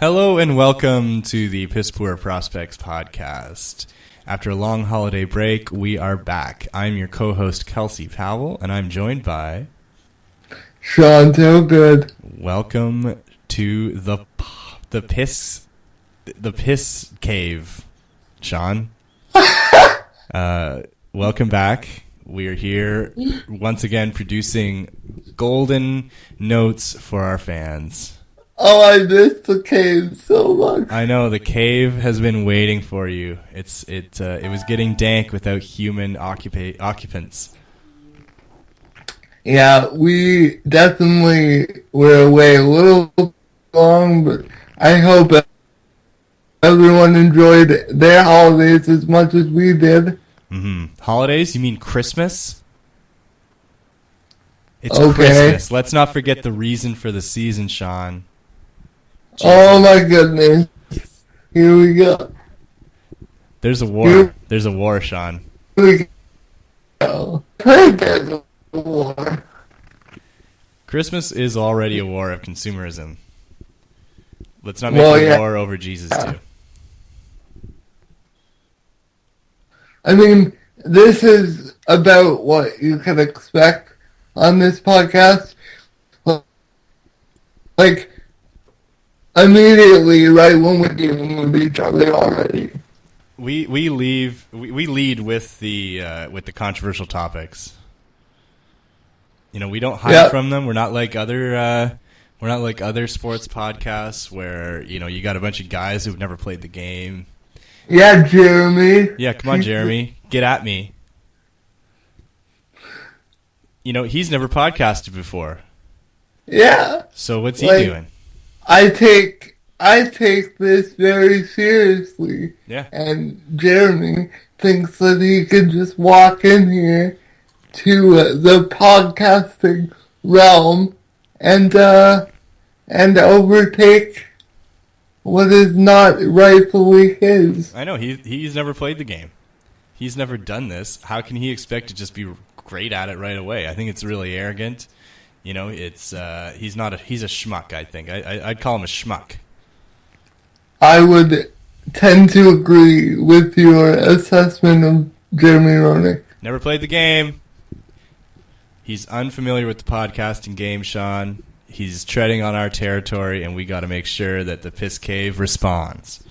Hello and welcome to the Piss Poor Prospects podcast. After a long holiday break, we are back. I'm your co-host Kelsey Powell, and I'm joined by Sean Tillgood. Welcome to the piss cave, Sean. Welcome back. We are here once again producing golden notes for our fans. Oh, I missed the cave so much. I know, the cave has been waiting for you. It was getting dank without human occupants. Yeah, we definitely were away a little long, but I hope everyone enjoyed their holidays as much as we did. Mm-hmm. Holidays? You mean Christmas? It's okay. Christmas. Let's not forget the reason for the season, Sean. Jesus. Oh my goodness. Here we go. There's a war. There's a war, Sean. Here we go. There's a war. Christmas is already a war of consumerism. Let's not make a war over Jesus, too. I mean, this is about what you can expect on this podcast. Like, immediately, right when we're dealing with each other already. We lead with the controversial topics. You know, we don't hide from them. We're not like other sports podcasts where, you know, you got a bunch of guys who've never played the game. Yeah, Jeremy. Yeah, come on, Jeremy. Get at me. You know, he's never podcasted before. Yeah. So what's he doing? I take this very seriously. Yeah. And Jeremy thinks that he could just walk in here to the podcasting realm and overtake what is not rightfully his. I know, he's never played the game. He's never done this. How can he expect to just be great at it right away? I think it's really arrogant. You know, he's a schmuck, I think. I'd call him a schmuck. I would tend to agree with your assessment of Jeremy Roenick. Never played the game. He's unfamiliar with the podcasting game, Sean. He's treading on our territory, and we got to make sure that the Piss Cave responds.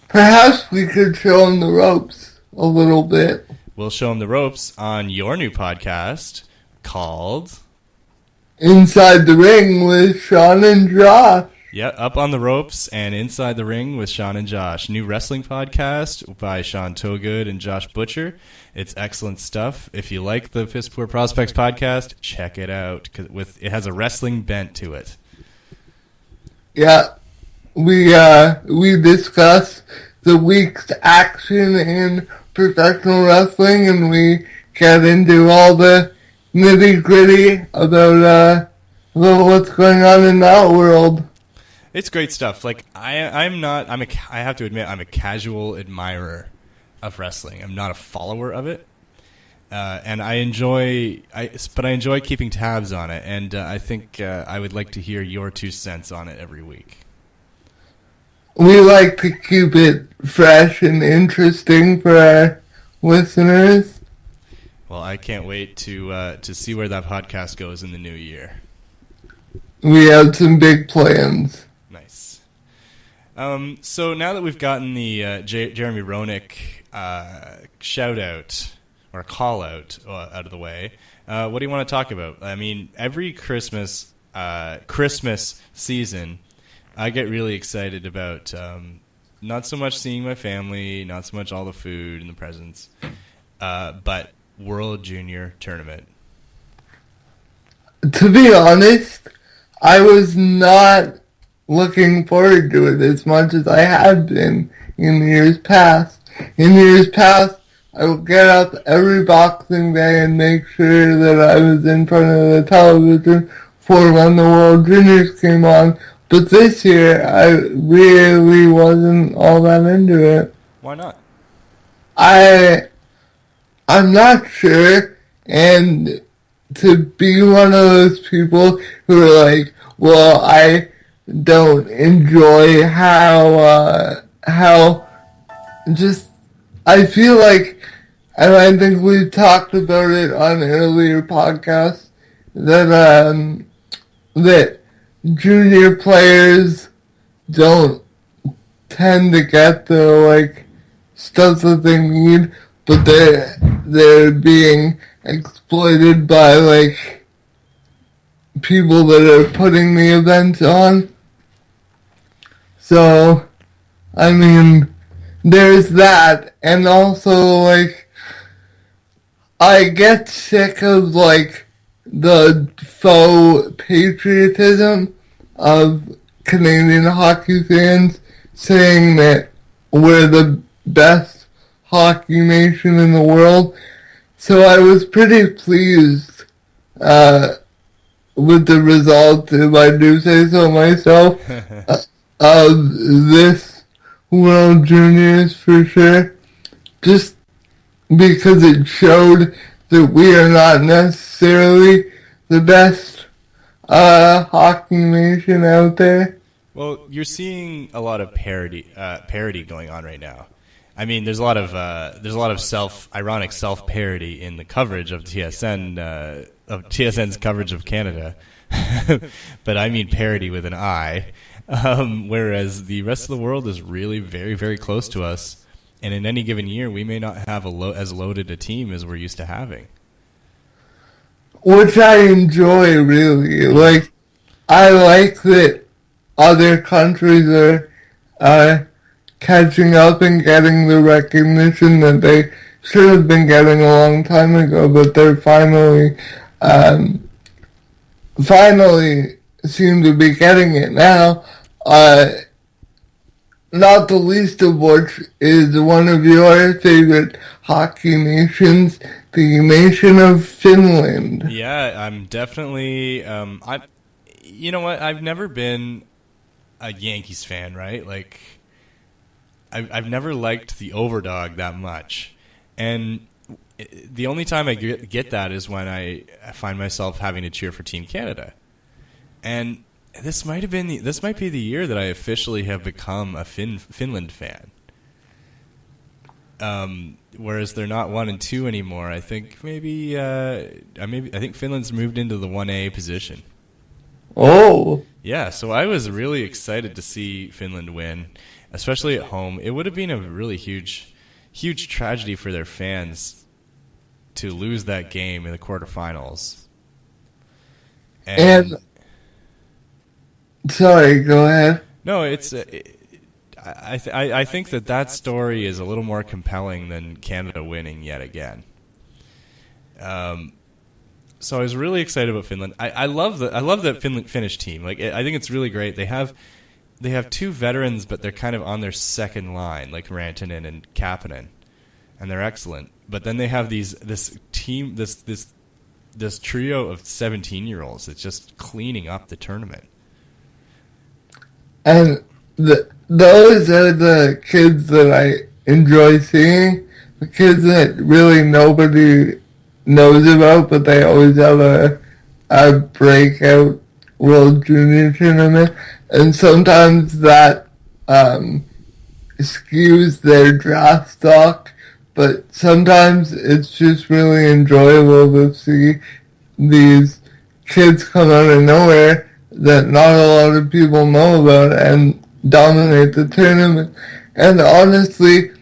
Perhaps we could show him the ropes a little bit. We'll show him the ropes on your new podcast called Inside the Ring with Sean and Josh. Yeah, Up on the Ropes and Inside the Ring with Sean and Josh. New wrestling podcast by Sean Tillgood and Josh Butcher. It's excellent stuff. If you like the Piss Poor Prospects podcast, check it out. It has a wrestling bent to it. Yeah, we discuss the week's action in professional wrestling, and we get into all the nitty-gritty about what's going on in that world. It's great stuff. Like I have to admit, I'm a casual admirer of wrestling. I'm not a follower of it, and I enjoy keeping tabs on it. And I think I would like to hear your 2 cents on it every week. We like to keep it fresh and interesting for our listeners. Well, I can't wait to see where that podcast goes in the new year. We have some big plans. Nice. So now that we've gotten the Jeremy Roenick shout out or call out of the way, what do you want to talk about? I mean, every Christmas season, I get really excited about not so much seeing my family, not so much all the food and the presents, but World Junior Tournament. To be honest, I was not looking forward to it as much as I had been in years past. In years past, I would get up every Boxing Day and make sure that I was in front of the television for when the World Juniors came on. But this year, I really wasn't all that into it. Why not? I'm not sure, and to be one of those people who are like, well, I don't enjoy how just, I feel like, and I think we've talked about it on earlier podcasts, that that junior players don't tend to get the like stuff that they need, but they're being exploited by like people that are putting the events on. So, I mean, there's that, and also like I get sick of like the faux patriotism of Canadian hockey fans saying that we're the best hockey nation in the world. So I was pretty pleased with the results, if I do say so myself, of this World Juniors for sure. Just because it showed that we are not necessarily the best hockey nation out there. Well, you're seeing a lot of parody going on right now. I mean, there's a lot of ironic self-parody in the coverage of TSN of TSN's coverage of Canada, but I mean parody with an I. Whereas the rest of the world is really very, very close to us, and in any given year, we may not have as loaded a team as we're used to having. Which I enjoy, really. Like, I like that other countries are catching up and getting the recognition that they should have been getting a long time ago, but they're finally seem to be getting it now. Not the least of which is one of your favorite hockey nations, the nation of Finland. Yeah, I'm definitely. You know what? I've never been a Yankees fan, right? Like, I've never liked the overdog that much, and the only time I get that is when I find myself having to cheer for Team Canada, and this might be the year that I officially have become a Finland fan. Whereas they're not 1 and 2 anymore. I think I think Finland's moved into the 1A position. Oh. Yeah, so I was really excited to see Finland win, especially at home. It would have been a really huge tragedy for their fans to lose that game in the quarterfinals. And sorry, go ahead. No, it's. I think that story is a little more compelling than Canada winning yet again. So I was really excited about Finland. I love that Finnish team. Like, I think it's really great. They have 2 veterans, but they're kind of on their second line, like Rantanen and Kapanen, and they're excellent. But then they have this trio of 17-year-olds that's just cleaning up the tournament. And those are the kids that I enjoy seeing. The kids that really nobody knows about, but they always have a breakout World Junior tournament. And sometimes that skews their draft stock, but sometimes it's just really enjoyable to see these kids come out of nowhere that not a lot of people know about and dominate the tournament. And honestly,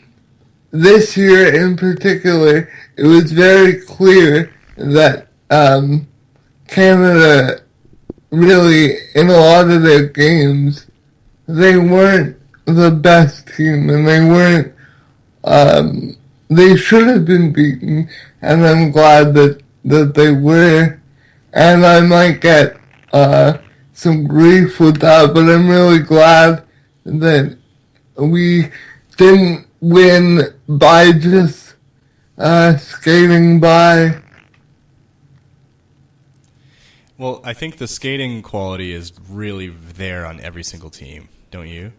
this year in particular, it was very clear that Canada really, in a lot of their games, they weren't the best team, and they weren't, they should have been beaten, and I'm glad that they were. And I might get some grief with that, but I'm really glad that we didn't win by just skating by. Well, I think the skating quality is really there on every single team, don't you?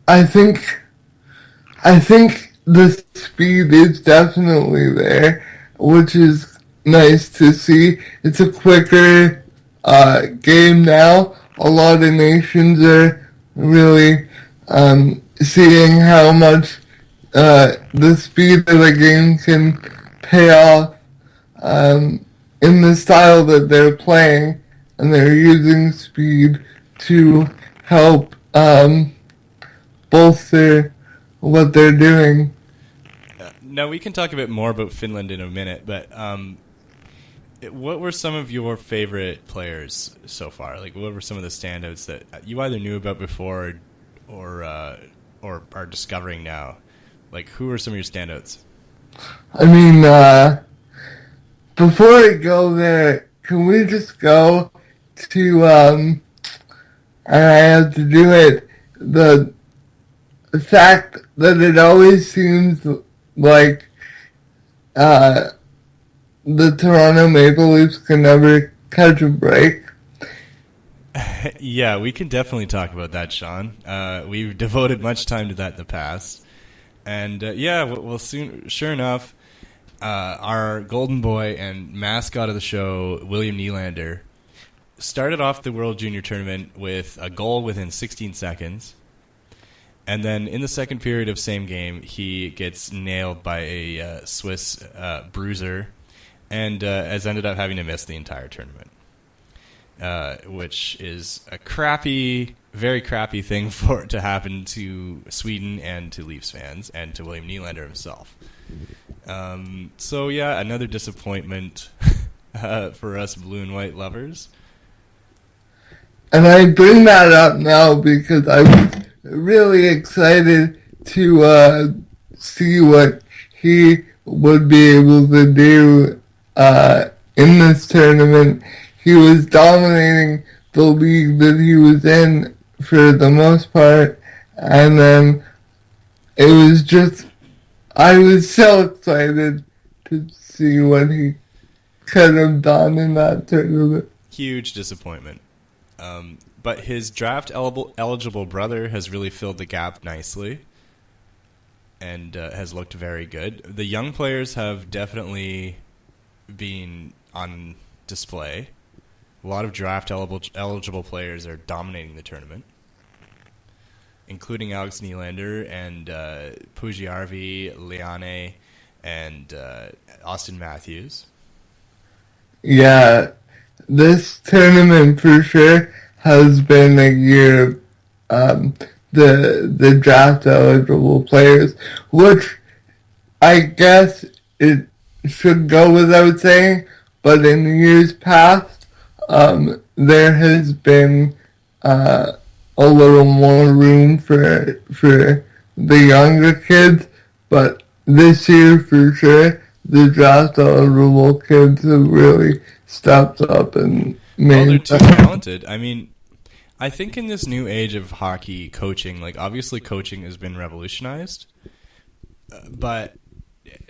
I think the speed is definitely there, which is nice to see. It's a quicker game now. a lot of nations are really seeing how much the speed of the game can pay off in the style that they're playing, and they're using speed to help bolster what they're doing. Now, we can talk a bit more about Finland in a minute, but what were some of your favorite players so far? Like, what were some of the standouts that you either knew about before or are discovering now? Like, who are some of your standouts? I mean, before I go there, can we just go to, and I have to do it, the fact that it always seems like the Toronto Maple Leafs can never catch a break. Yeah, we can definitely talk about that, Sean. We've devoted much time to that in the past. And well, soon, sure enough, our golden boy and mascot of the show, William Nylander, started off the World Junior Tournament with a goal within 16 seconds. And then in the second period of same game, he gets nailed by a Swiss bruiser and has ended up having to miss the entire tournament, which is a very crappy thing for it to happen to Sweden and to Leafs fans and to William Nylander himself. So yeah, another disappointment for us blue and white lovers. And I bring that up now because I was really excited to see what he would be able to do in this tournament. He was dominating the league that he was in for the most part, and then it was just, I was so excited to see what he could have done in that tournament. Huge disappointment. But his draft eligible brother has really filled the gap nicely and has looked very good. The young players have definitely been on display. A lot of draft eligible players are dominating the tournament, including Alex Nylander and Pugiarvi, Liane, and Austin Matthews. Yeah, this tournament for sure has been a year of the draft eligible players, which I guess it should go without saying, but in years past, there has been a little more room for the younger kids, but this year for sure, the draft eligible kids have really stepped up and they're too talented. I mean, I think in this new age of hockey coaching, like obviously coaching has been revolutionized, but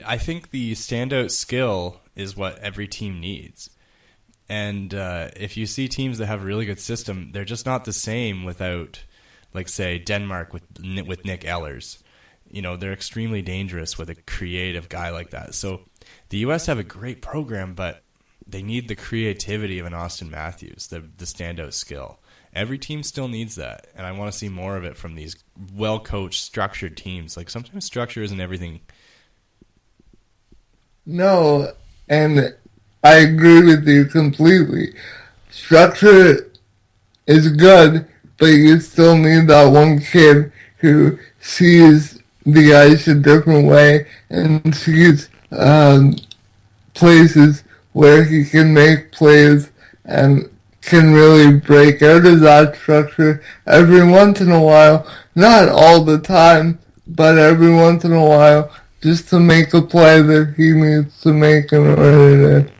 I think the standout skill is what every team needs. And if you see teams that have a really good system, they're just not the same without, like, say, Denmark with Nick Ehlers. You know, they're extremely dangerous with a creative guy like that. So the U.S. have a great program, but they need the creativity of an Austin Matthews, the standout skill. Every team still needs that, and I want to see more of it from these well-coached, structured teams. Like, sometimes structure isn't everything. No, and I agree with you completely. Structure is good, but you still need that one kid who sees the ice a different way and sees places where he can make plays and can really break out of that structure every once in a while. Not all the time, but every once in a while, just to make a play that he needs to make in order to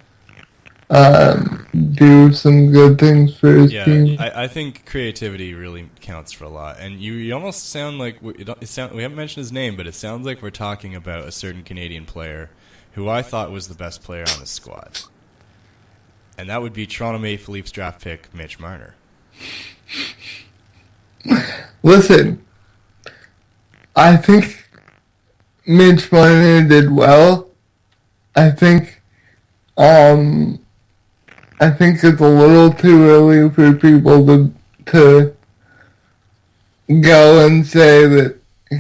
do some good things for his team. I think creativity really counts for a lot. And you almost sound like, we haven't mentioned his name, but it sounds like we're talking about a certain Canadian player who I thought was the best player on the squad. And that would be Toronto Maple Leafs draft pick Mitch Marner. Listen, I think Mitch Marner did well. I think it's a little too early for people to go and say that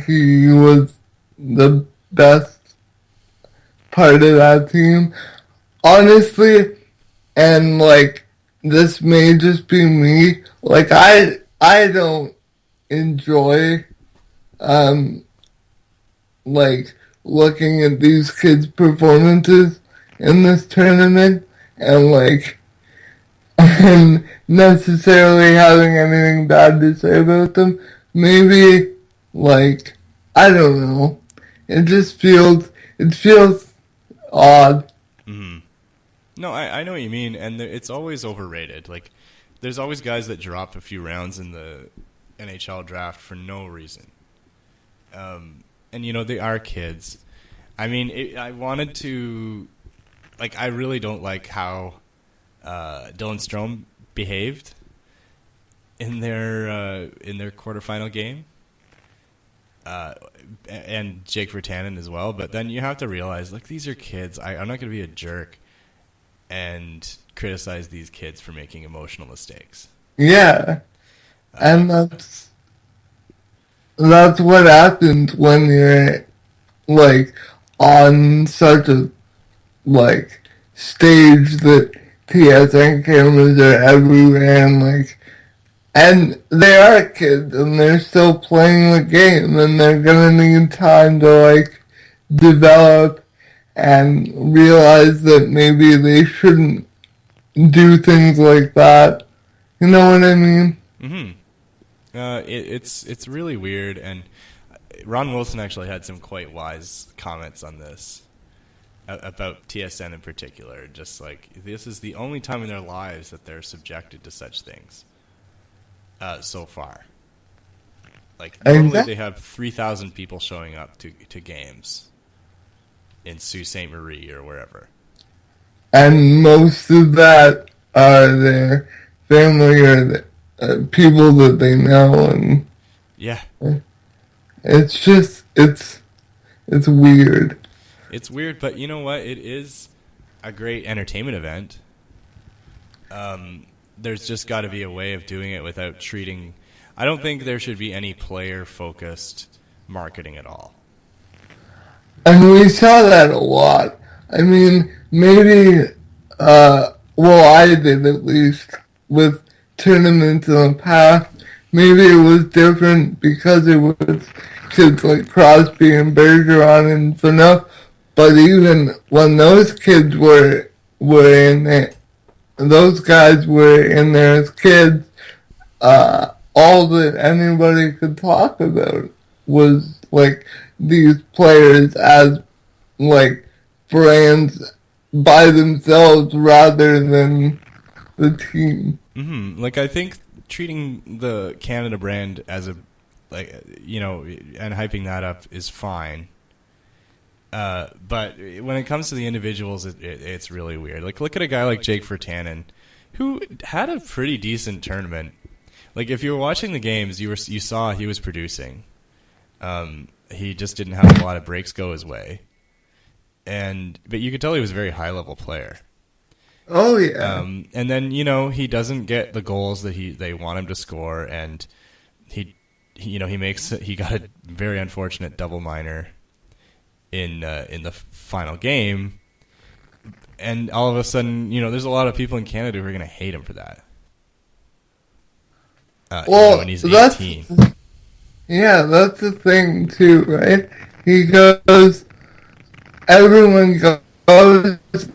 he was the best part of that team. Honestly, and like, this may just be me, like, I don't enjoy, like, looking at these kids' performances in this tournament, and like, and necessarily having anything bad to say about them. Maybe, like, I don't know. It feels odd. Mm-hmm. No, I know what you mean, and it's always overrated. Like, there's always guys that drop a few rounds in the NHL draft for no reason. And, you know, they are kids. I mean, I wanted to... Like, I really don't like how Dylan Strome behaved in their quarterfinal game. And Jake Virtanen as well. But then you have to realize, like, these are kids. I'm not going to be a jerk and criticize these kids for making emotional mistakes. Yeah. And that's what happens when you're, like, on such a, like, stage that TSN cameras are everywhere, and, like, and they are kids, and they're still playing the game, and they're gonna need time to, like, develop and realize that maybe they shouldn't do things like that. You know what I mean? Mm-hmm. It's really weird, and Ron Wilson actually had some quite wise comments on this about TSN in particular. Just like, this is the only time in their lives that they're subjected to such things so far. Like, normally they have 3,000 people showing up to games in Sault Ste. Marie or wherever. And most of that are their family or the people that they know, and yeah, it's just it's weird. It's weird, but you know what? It is a great entertainment event. There's just got to be a way of doing it without treating... I don't think there should be any player-focused marketing at all. And we saw that a lot. I mean, maybe, well, I did at least, with tournaments in the past. Maybe it was different because it was kids like Crosby and Bergeron and Phaneuf. But even when those kids were in it, those guys were in there as kids, all that anybody could talk about was, like, these players as, like, brands by themselves rather than the team. Mm-hmm. Like, I think treating the Canada brand as a, like, you know, and hyping that up is fine. But when it comes to the individuals, it's really weird. Like, look at a guy like Jake Virtanen, who had a pretty decent tournament. Like, if you were watching the games, you saw he was producing. He just didn't have a lot of breaks go his way, but you could tell he was a very high level player. Oh yeah. And then, you know, he doesn't get the goals that they want him to score, and he got a very unfortunate double minor in the final game, and all of a sudden, you know, there's a lot of people in Canada who are going to hate him for that. Well, when he's 18. Yeah, that's the thing too, right? He goes, everyone goes,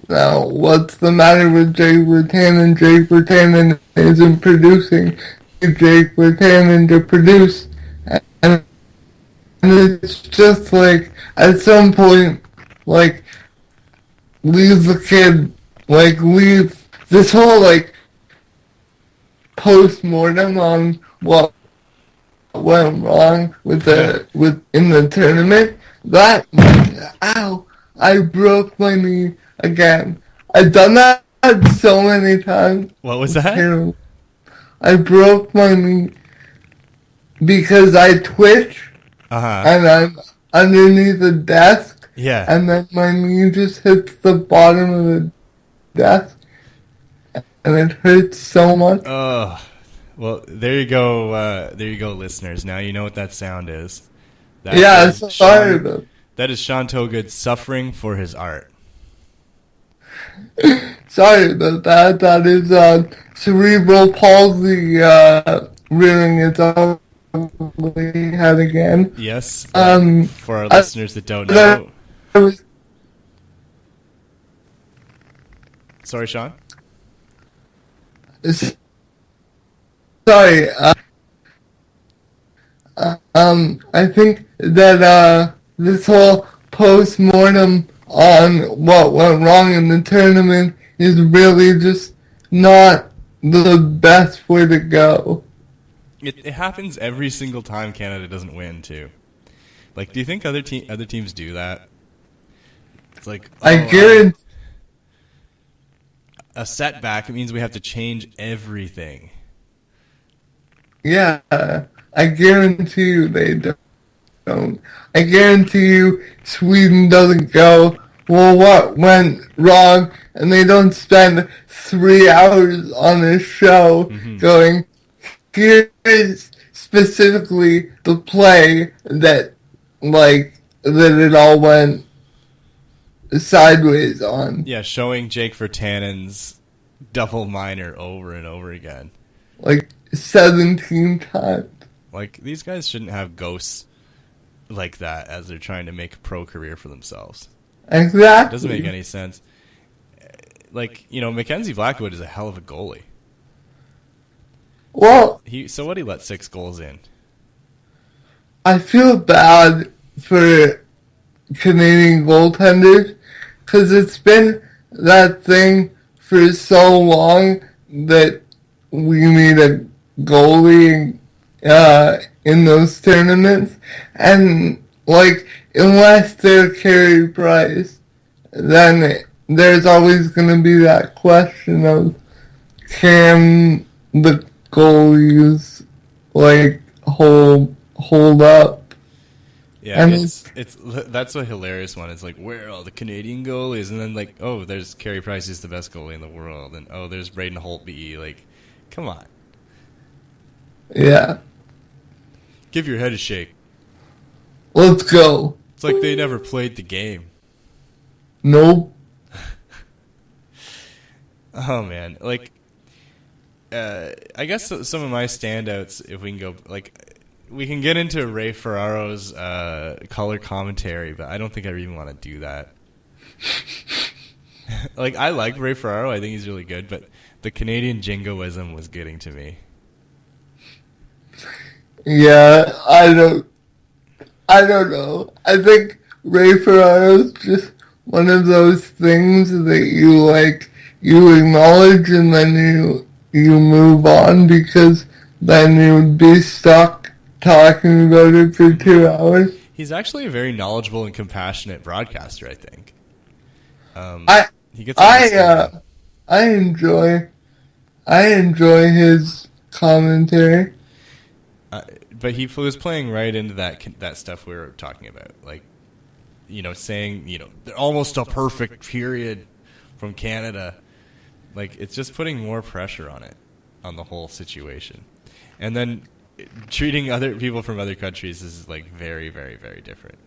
now, what's the matter with Jake Virtanen? Jake Virtanen isn't producing. Jake Virtanen to produce. And it's just like, at some point, like, leave the kid, like, leave this whole, like, post-mortem on what went wrong in the tournament. That, ow, I broke my knee again. I've done that so many times. What was that? I broke my knee because I twitch, and I'm underneath the desk, and then my knee just hits the bottom of the desk, and it hurts so much. Well, there you go. There you go, listeners. Now you know what that sound is. That Yeah, is sorry about That is Sean Toggood suffering for his art. Sorry about that. That is cerebral palsy rearing its ugly head again. Yes. For our listeners that don't know. Sorry, Sean? Sorry. I think that this whole post-mortem on what went wrong in the tournament is really just not the best way to go. It happens every single time Canada doesn't win, too. Like, do you think other teams do that? It's like, I guarantee. A setback, it means we have to change everything. Yeah, I guarantee you they don't. I guarantee you Sweden doesn't go, well, what went wrong? And they don't spend 3 hours on a show going, here's specifically the play that it all went sideways on. Yeah, showing Jake Virtanen's double minor over and over again. 17 times. These guys shouldn't have ghosts like that as they're trying to make a pro career for themselves. Exactly. It doesn't make any sense. Mackenzie Blackwood is a hell of a goalie. Well, He let 6 goals in. I feel bad for Canadian goaltenders because it's been that thing for so long that we need a goalie in those tournaments, and unless they're Carey Price, then there's always going to be that question of can the goalies hold up. Yeah, that's a hilarious one. It's like, where are all the Canadian goalies? And then there's Carey Price, is the best goalie in the world, and there's Braden Holtby. Come on. Yeah. Give your head a shake. Let's go. It's like they never played the game. Nope. Oh man, I guess some of my standouts, if we can go, we can get into Ray Ferraro's color commentary, but I don't think I even want to do that. I like Ray Ferraro, I think he's really good, but the Canadian jingoism was getting to me. Yeah, I don't know. I think Ray Ferraro's just one of those things that you acknowledge and then you move on, because then you would be stuck talking about it for 2 hours. He's actually a very knowledgeable and compassionate broadcaster, I think. I enjoy his commentary. But he was playing right into that stuff we were talking about, saying they're almost a perfect period from Canada. It's just putting more pressure on the whole situation, and then treating other people from other countries is very, very, very different.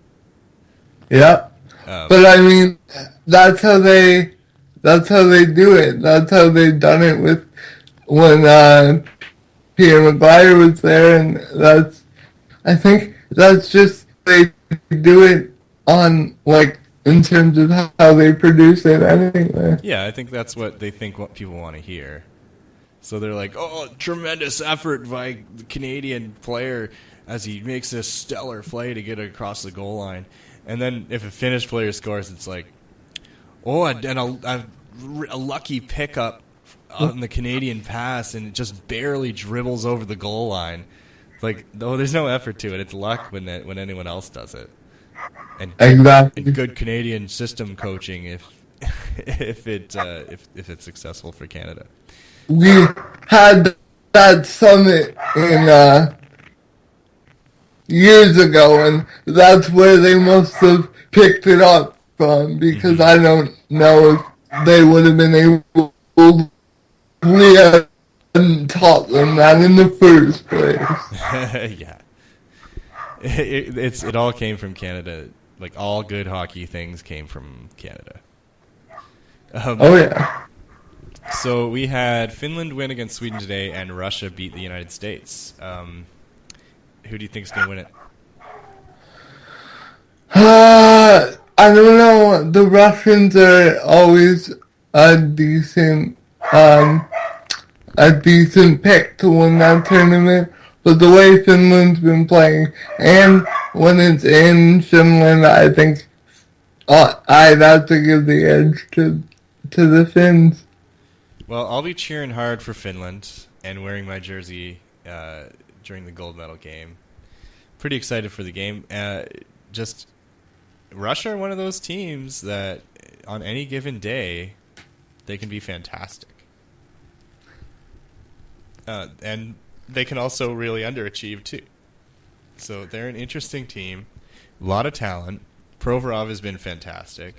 Yeah, but I mean, that's how they do it. That's how they've done it with when Peter McGuire was there, and I think that's just they do it on in terms of how they produce it anyway. Yeah, I think that's what they think what people want to hear. So they're like, oh, tremendous effort by the Canadian player as he makes this stellar play to get across the goal line. And then if a Finnish player scores, it's like, oh, and a lucky pickup on the Canadian pass, and it just barely dribbles over the goal line. There's no effort to it. It's luck when anyone else does it. And good Canadian system coaching if it's successful for Canada. We had that summit in years ago, and that's where they must have picked it up from, because I don't know if they would have been able to hadn't taught them that in the first place. Yeah. It all came from Canada. Like, all good hockey things came from Canada. Oh, yeah. So we had Finland win against Sweden today, and Russia beat the United States. Who do you think is going to win it? I don't know. The Russians are always a decent pick to win that tournament. But the way Finland's been playing, and when it's in Finland, I think I'd have to give the edge to the Finns. Well, I'll be cheering hard for Finland and wearing my jersey during the gold medal game. Pretty excited for the game. Just Russia are one of those teams that on any given day they can be fantastic. And they can also really underachieve too. So they're an interesting team. A lot of talent. Provorov has been fantastic.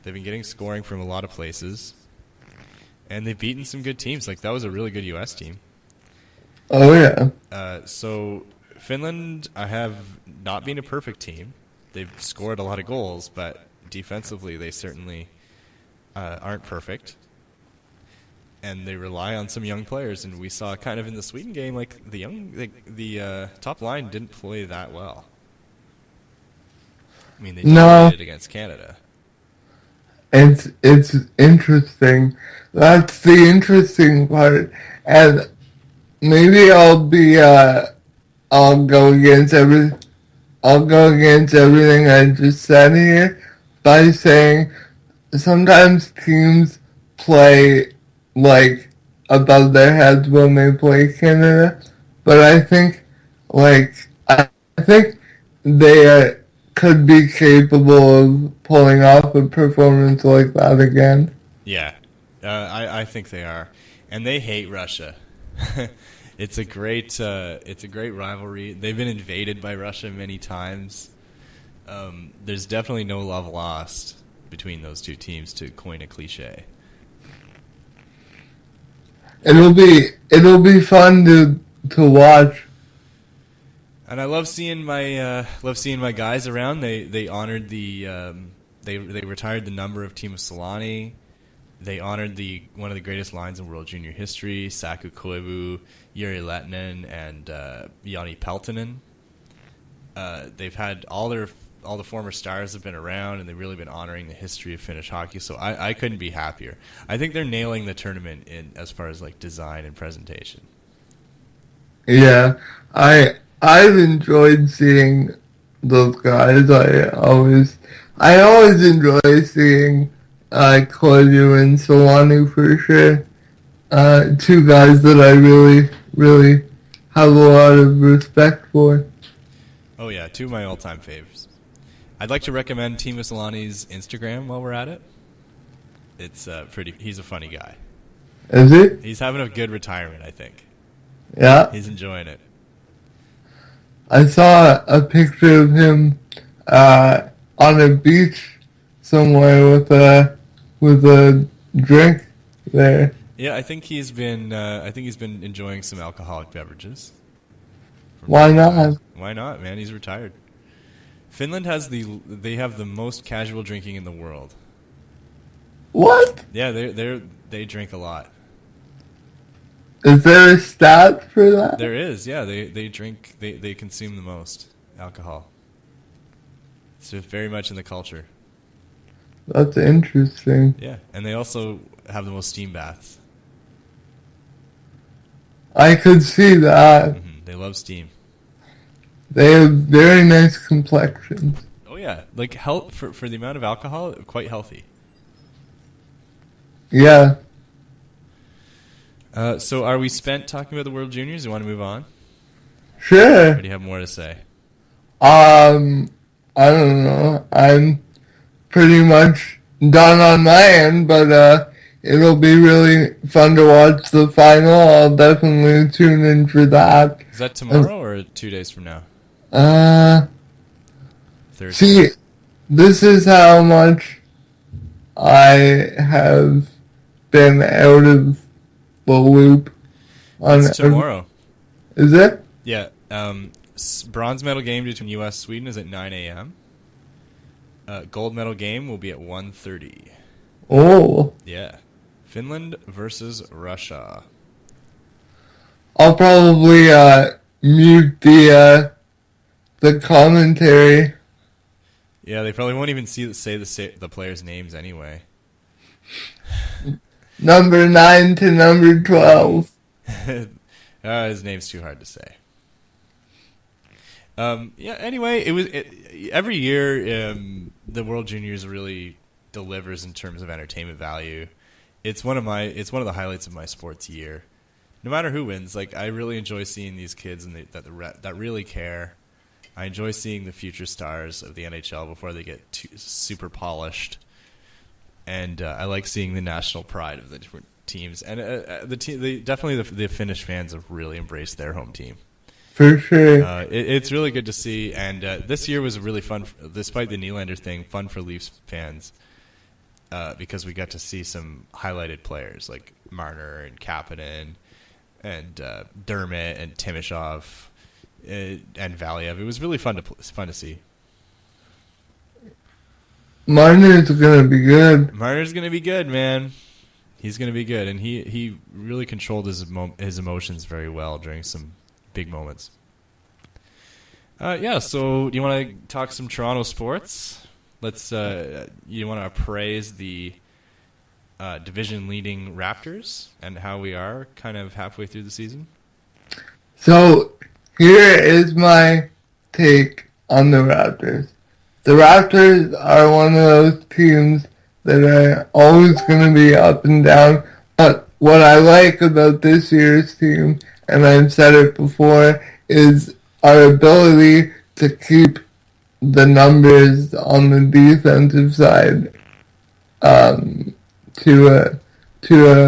They've been getting scoring from a lot of places. And they've beaten some good teams. Like, that was a really good U.S. team. Oh, yeah. So Finland have not been a perfect team. They've scored a lot of goals, but defensively they certainly aren't perfect. And they rely on some young players. And we saw kind of in the Sweden game, like, the top line didn't play that well. I mean, they dominated against Canada. It's interesting. That's the interesting part. And maybe I'll go against everything I just said here by saying sometimes teams play like above their heads when they play Canada, but I think they could be capable of pulling off a performance like that again. Yeah, I think they are, and they hate Russia. It's a great rivalry. They've been invaded by Russia many times. There's definitely no love lost between those two teams, to coin a cliche. It'll be fun to watch. And I love seeing my guys around. They honored they retired the number of Teemu Selanne. They honored one of the greatest lines in World Junior history, Saku Koivu, Jiri Lehtinen, and Jani Peltonen. They've had all the former stars have been around, and they've really been honoring the history of Finnish hockey. So I couldn't be happier. I think they're nailing the tournament in as far as like design and presentation. Yeah, I've enjoyed seeing those guys. I always enjoy seeing Koivu and Selanne for sure. Two guys that I really, really have a lot of respect for. Oh yeah, two of my all-time faves. I'd like to recommend Teemu Selanne's Instagram while we're at it. It's he's a funny guy. Is he? He's having a good retirement, I think. Yeah. He's enjoying it. I saw a picture of him on a beach somewhere with a drink there. Yeah, I think he's been enjoying some alcoholic beverages. Why not? Why not, man? He's retired. Finland they have the most casual drinking in the world. What? Yeah, they drink a lot. Is there a stat for that? There is, yeah. They drink, they consume the most alcohol. It's just very much in the culture. That's interesting. Yeah, and they also have the most steam baths. I could see that. Mm-hmm. They love steam. They have very nice complexions. Oh yeah, like health for the amount of alcohol, quite healthy. Yeah. So are we spent talking about the World Juniors? You want to move on? Sure. Or do you have more to say? I don't know. I'm pretty much done on my end, but it'll be really fun to watch the final. I'll definitely tune in for that. Is that tomorrow or 2 days from now? Thursday. See, this is how much I have been out of the loop. It's tomorrow. Is it? Yeah. Bronze medal game between U.S. Sweden is at 9 a.m. Gold medal game will be at 1:30. Oh. Yeah. Finland versus Russia. I'll probably mute the commentary. Yeah, they probably won't even say the players' names anyway. Number 9 to number 12. His name's too hard to say. Yeah. Anyway, every year the World Juniors really delivers in terms of entertainment value. It's one of the highlights of my sports year. No matter who wins, like I really enjoy seeing these kids and that really care. I enjoy seeing the future stars of the NHL before they get super polished, and I like seeing the national pride of the different teams. And the Finnish fans have really embraced their home team. For sure. It's really good to see, and this year was really fun, despite the Nylander thing, fun for Leafs fans because we got to see some highlighted players like Marner and Kapanen and Dermott and Timashov and Valiev. It was really fun to see. Marner's gonna be good. Marner's gonna be good, man. He's gonna be good, and he really controlled his emotions very well during some big moments. Yeah. So, do you want to talk some Toronto sports? Let's. You want to appraise the division-leading Raptors and how we are kind of halfway through the season? So, here is my take on the Raptors. The Raptors are one of those teams that are always going to be up and down, but what I like about this year's team, and I've said it before, is our ability to keep the numbers on the defensive side to a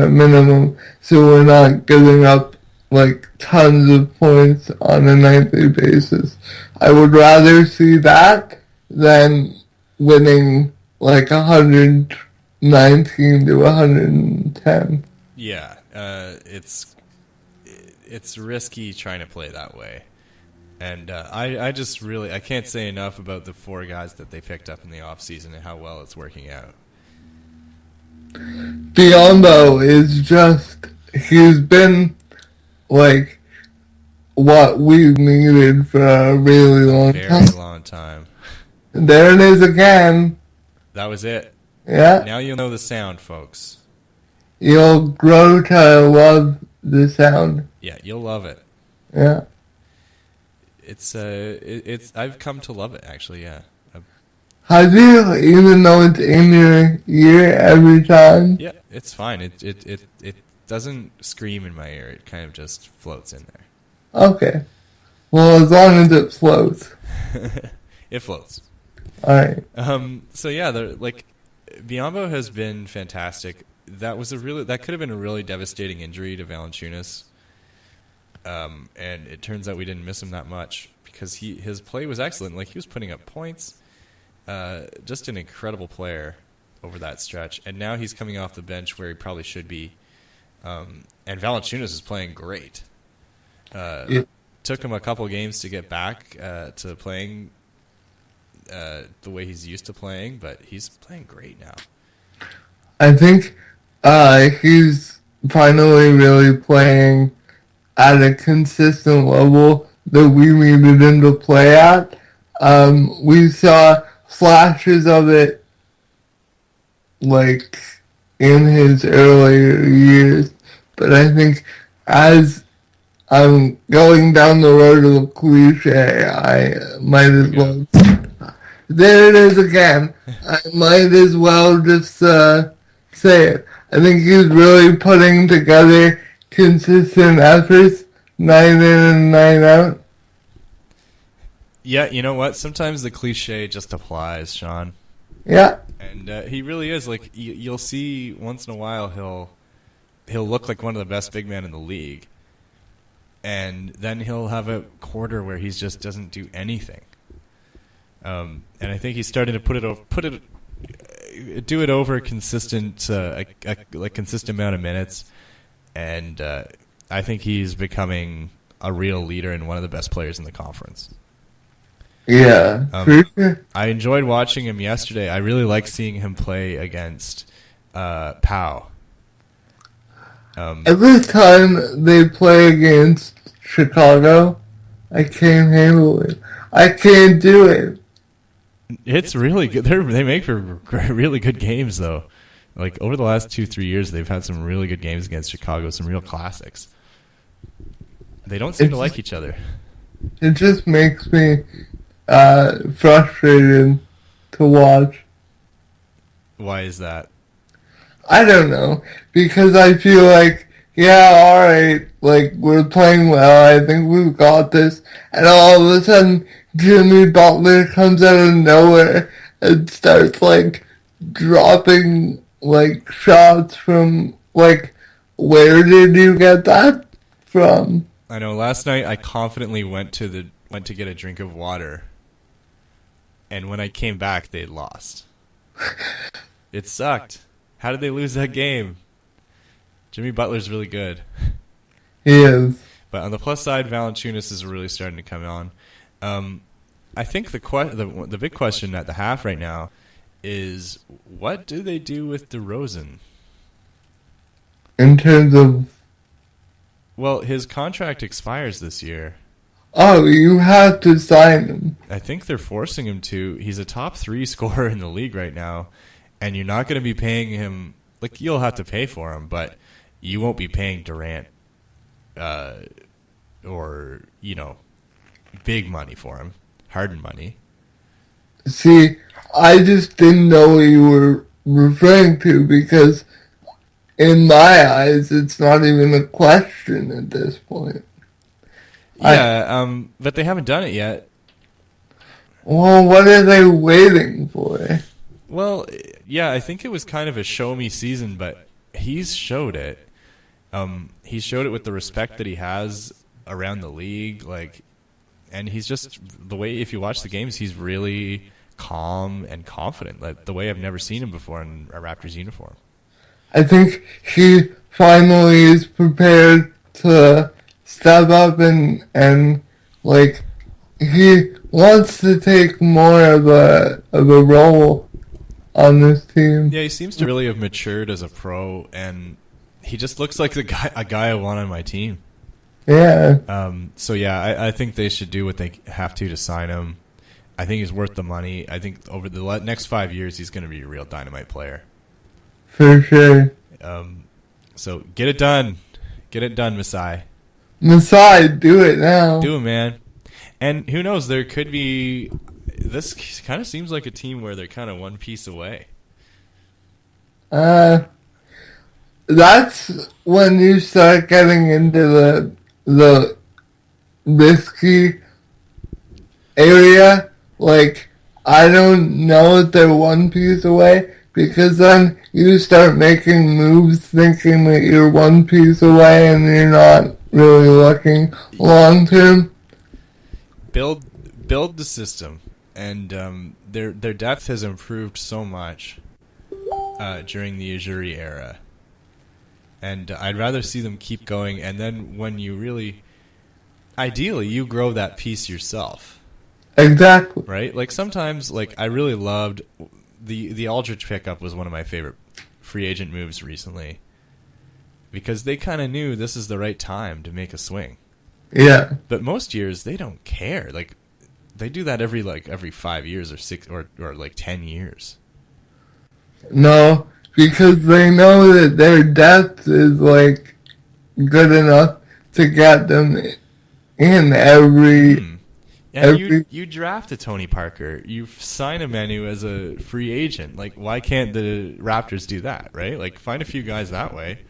minimum, so we're not giving up like tons of points on a nightly basis. I would rather see that than winning like 119 to 110. Yeah, it's risky trying to play that way. And I can't say enough about the 4 guys that they picked up in the offseason and how well it's working out. Biombo is he's been like what we've needed for a really long time. There it is again. That was it. Yeah. Now you'll know the sound, folks. You'll grow to love the sound. Yeah, you'll love it. Yeah. I've come to love it, actually, yeah. Have you, even though it's in your ear every time? Yeah, it's fine. It doesn't scream in my ear. It kind of just floats in there. Okay. Well, as long as it floats. It floats. All right. So yeah, Biombo has been fantastic. That could have been a really devastating injury to Valanciunas. And it turns out we didn't miss him that much because his play was excellent. Like, he was putting up points. Just an incredible player over that stretch. And now he's coming off the bench where he probably should be. And Valanciunas is playing great. Took him a couple games to get back to playing the way he's used to playing, but he's playing great now. I think he's finally really playing at a consistent level that we needed him to play at. We saw flashes of it like in his earlier years, but I think as I'm going down the road of the cliche, I might as well. There it is again. I might as well just say it. I think he's really putting together consistent efforts, night in and night out. Yeah, you know what? Sometimes the cliche just applies, Sean. Yeah. And he really is. Like, you'll see once in a while he'll look like one of the best big men in the league. And then he'll have a quarter where he just doesn't do anything. And I think he's starting to do it over consistent, consistent amount of minutes. And I think he's becoming a real leader and one of the best players in the conference. Yeah, for sure. I enjoyed watching him yesterday. I really like seeing him play against Pau. Every time they play against Chicago, I can't handle it. I can't do it. It's really good. They make for really good games, though. Like, over the last 2-3 years, they've had some really good games against Chicago, some real classics. They don't seem to like each other. It just makes me frustrated to watch. Why is that? I don't know, because I feel like, yeah, alright, like, we're playing well, I think we've got this, and all of a sudden, Jimmy Butler comes out of nowhere and starts, like, dropping, like, shots from, like, where did you get that from? I know, last night I confidently went to get a drink of water, and when I came back, they'd lost. It sucked. How did they lose that game? Jimmy Butler's really good. He is. But on the plus side, Valanciunas is really starting to come on. I think the big question at the half right now is, what do they do with DeRozan? In terms of... Well, his contract expires this year. Oh, you have to sign him. I think they're forcing him to. He's a top 3 scorer in the league right now. And you're not going to be paying him, like, you'll have to pay for him, but you won't be paying Durant or, big money for him, Harden money. See, I just didn't know what you were referring to, because in my eyes, it's not even a question at this point. Yeah, but they haven't done it yet. Well, what are they waiting for? Well, yeah, I think it was kind of a show-me season, but he's showed it. He showed it with the respect that he has around the league, and he's just the way. If you watch the games, he's really calm and confident, like the way I've never seen him before in a Raptors uniform. I think he finally is prepared to step up and he wants to take more of a role on this team. Yeah, he seems to really have matured as a pro, and he just looks like a guy I want on my team. Yeah. So yeah, I think they should do what they have to sign him. I think he's worth the money. I think over the next 5 years, he's going to be a real dynamite player. For sure. So get it done. Get it done, Masai. Masai, do it now. Do it, man. And who knows, there could be... This kind of seems like a team where they're kind of one piece away. That's when you start getting into the risky area. Like, I don't know if they're one piece away, because then you start making moves thinking that you're one piece away and you're not really looking long term. Build the system. And their depth has improved so much during the Ujiri era. And I'd rather see them keep going, and then when you really... Ideally, you grow that piece yourself. Exactly. Right? Like, sometimes, I really loved... The Aldridge pickup was one of my favorite free agent moves recently. Because they kind of knew this is the right time to make a swing. Yeah. But most years, they don't care. They do that every 5 years or 6 or 10 years. No, because they know that their depth is good enough to get them in every. And you draft a Tony Parker. You sign a Manu as a free agent. Why can't the Raptors do that? Right? Find a few guys that way,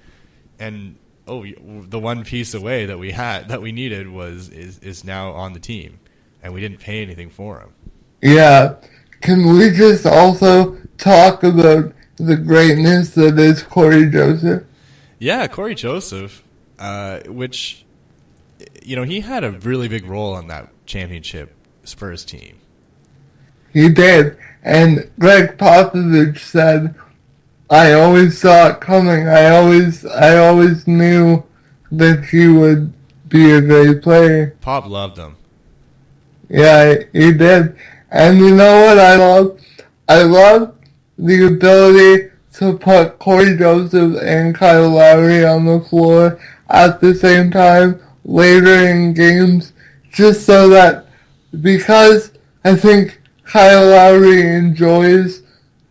and the one piece away that we needed is now on the team. And we didn't pay anything for him. Yeah. Can we just also talk about the greatness that is Corey Joseph? Yeah, Corey Joseph, which, he had a really big role on that championship Spurs team. He did. And Greg Popovich said, I always saw it coming. I always knew that he would be a great player. Pop loved him. Yeah, he did. And you know what I love? I love the ability to put Corey Joseph and Kyle Lowry on the floor at the same time later in games, just so that, because I think Kyle Lowry enjoys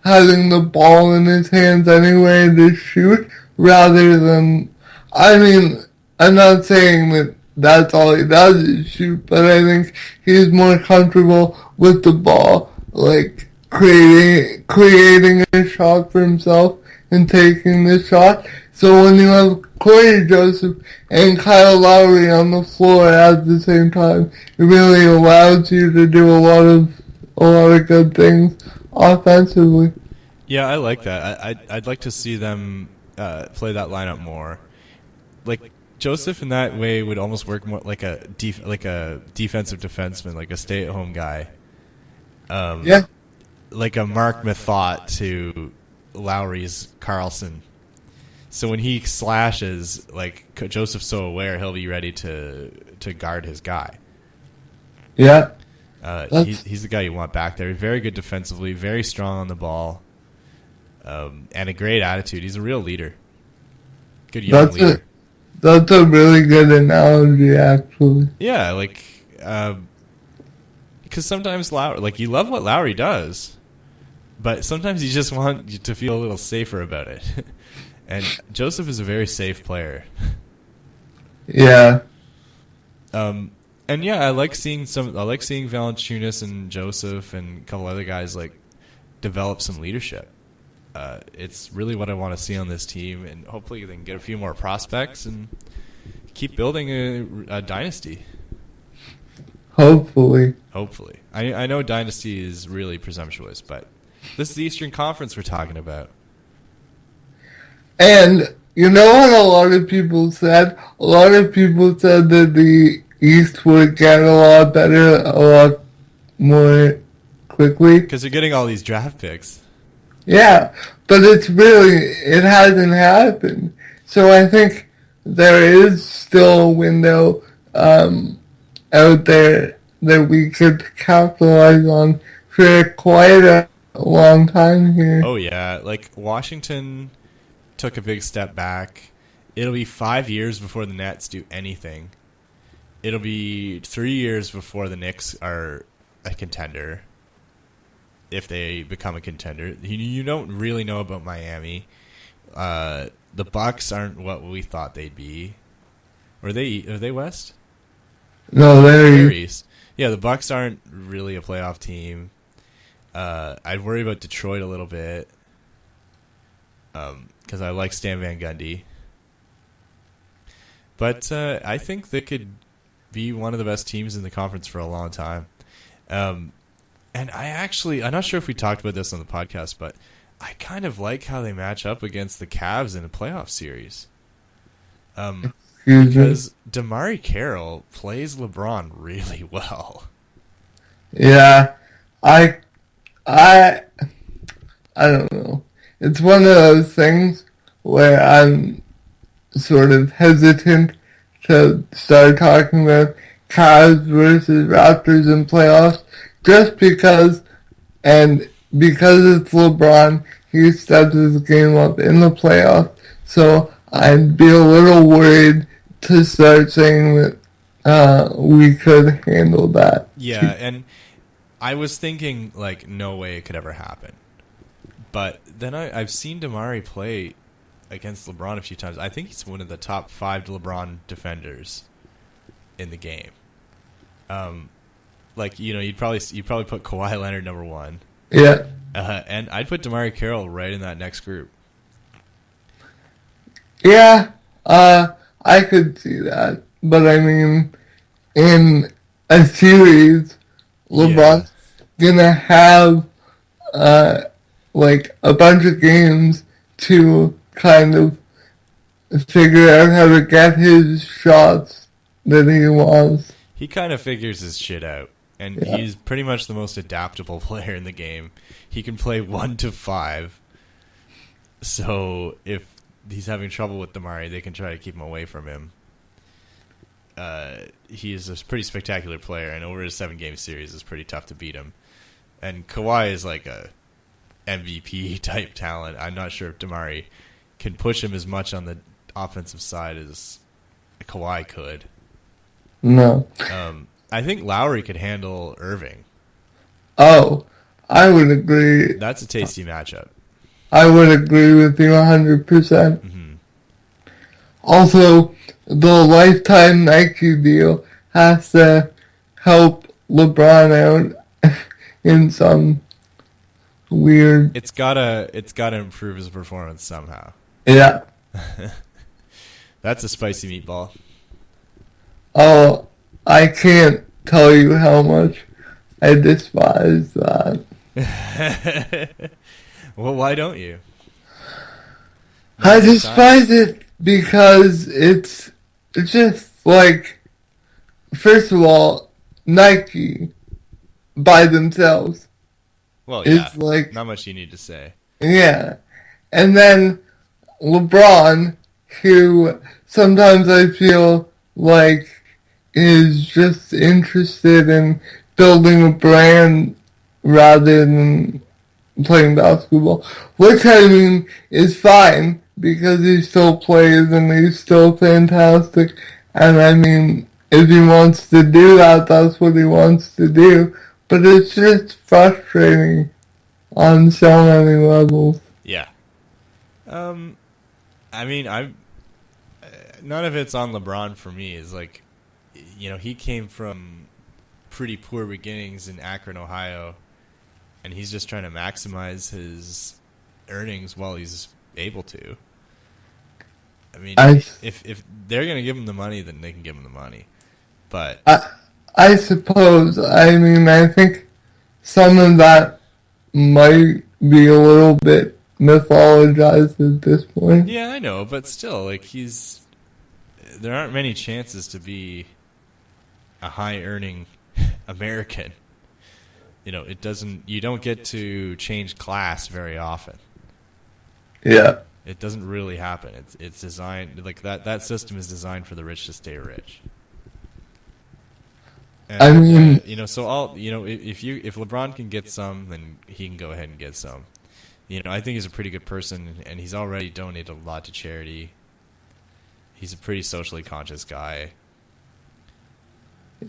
having the ball in his hands anyway to shoot, rather than, I mean, I'm not saying that that's all he does is shoot, but I think he's more comfortable with the ball, like creating a shot for himself and taking the shot. So when you have Corey Joseph and Kyle Lowry on the floor at the same time, it really allows you to do a lot of good things offensively. Yeah, I like that. I'd like to see them play that lineup more. Like Joseph in that way would almost work more like a defensive defenseman, like a stay-at-home guy. Yeah. Like a Mark Methot to Lowry's Carlson. So when he slashes, like Joseph's so aware, he'll be ready to guard his guy. Yeah. He's the guy you want back there. Very good defensively, very strong on the ball, and a great attitude. He's a real leader. Good young leader. That's a really good analogy, actually. Yeah, like, because sometimes Lowry, like, you love what Lowry does, but sometimes you just want you to feel a little safer about it. And Joseph is a very safe player. Yeah. And yeah, I like seeing Valanciunas and Joseph and a couple other guys like develop some leadership. It's really what I want to see on this team, and hopefully they can get a few more prospects and keep building a dynasty. Hopefully. I know dynasty is really presumptuous, but this is the Eastern Conference we're talking about. And you know what a lot of people said? A lot of people said that the East would get a lot better a lot more quickly. Because they're getting all these draft picks. Yeah, but it hasn't happened. So I think there is still a window out there that we could capitalize on for quite a long time here. Oh yeah, like Washington took a big step back. It'll be 5 years before the Nets do anything. It'll be 3 years before the Knicks are a contender. If they become a contender. You don't really know about Miami. The Bucks aren't what we thought they'd be. Are they West? No, they're East. Yeah, the Bucks aren't really a playoff team. I'd worry about Detroit a little bit. Because I like Stan Van Gundy. But I think they could be one of the best teams in the conference for a long time. And I'm not sure if we talked about this on the podcast, but I kind of like how they match up against the Cavs in a playoff series. Because Demar Carroll plays LeBron really well. Yeah, I don't know. It's one of those things where I'm sort of hesitant to start talking about Cavs versus Raptors in playoffs, just because it's LeBron, he steps his game up in the playoffs, so I'd be a little worried to start saying that we could handle that. Yeah, and I was thinking, like, no way it could ever happen. But then I've seen Damari play against LeBron a few times. I think he's one of the top 5 LeBron defenders in the game. Like, you'd probably put Kawhi Leonard number 1. Yeah. And I'd put Demar Carroll right in that next group. Yeah, I could see that. But I mean, in a series, LeBron's gonna have like a bunch of games to kind of figure out how to get his shots that he wants. He kind of figures his shit out. And he's pretty much the most adaptable player in the game. He can play 1 to 5. So if he's having trouble with Damari, they can try to keep him away from him. he is a pretty spectacular player, and over his 7-game series, it's pretty tough to beat him. And Kawhi is like a MVP type talent. I'm not sure if Demar can push him as much on the offensive side as Kawhi could. No. I think Lowry could handle Irving. Oh, I would agree. That's a tasty matchup. I would agree with you 100%. Mm-hmm. Also, the lifetime Nike deal has to help LeBron out in some weird... It's gotta improve his performance somehow. Yeah. That's a spicy meatball. Oh, I can't tell you how much I despise that. Well, why don't you? I despise it because it's just like, first of all, Nike by themselves. Well, yeah, is like, not much you need to say. Yeah. And then LeBron, who sometimes I feel like is just interested in building a brand rather than playing basketball, which I mean is fine because he still plays and he's still fantastic. And I mean, if he wants to do that, that's what he wants to do. But it's just frustrating on so many levels. Yeah. I mean, none of it's on LeBron for me. Is like, you know, he came from pretty poor beginnings in Akron, Ohio, and he's just trying to maximize his earnings while he's able to. I mean, if they're going to give him the money, then they can give him the money. But I suppose, I mean, I think some of that might be a little bit mythologized at this point. Yeah, I know, but still, like, there aren't many chances to be a high-earning American. You know, you don't get to change class very often. Yeah. It doesn't really happen. It's designed, like, that system is designed for the rich to stay rich. And, I mean, if LeBron can get some, then he can go ahead and get some. You know, I think he's a pretty good person, and he's already donated a lot to charity. He's a pretty socially conscious guy.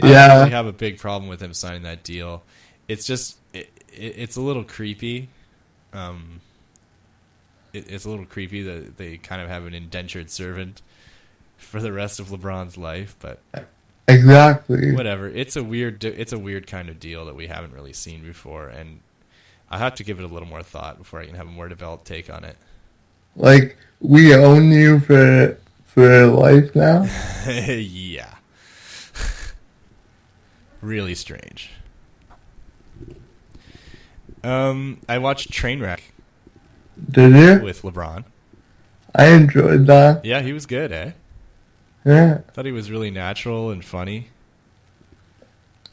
Yeah. I don't really have a big problem with him signing that deal. It's just, it's a little creepy. It's a little creepy that they kind of have an indentured servant for the rest of LeBron's life, but exactly. Whatever. It's a weird kind of deal that we haven't really seen before, and I have to give it a little more thought before I can have a more developed take on it. Like, we own you for life now? Yeah. Really strange. I watched Trainwreck. Did you? With LeBron. I enjoyed that. Yeah, he was good, eh? Yeah. Thought he was really natural and funny.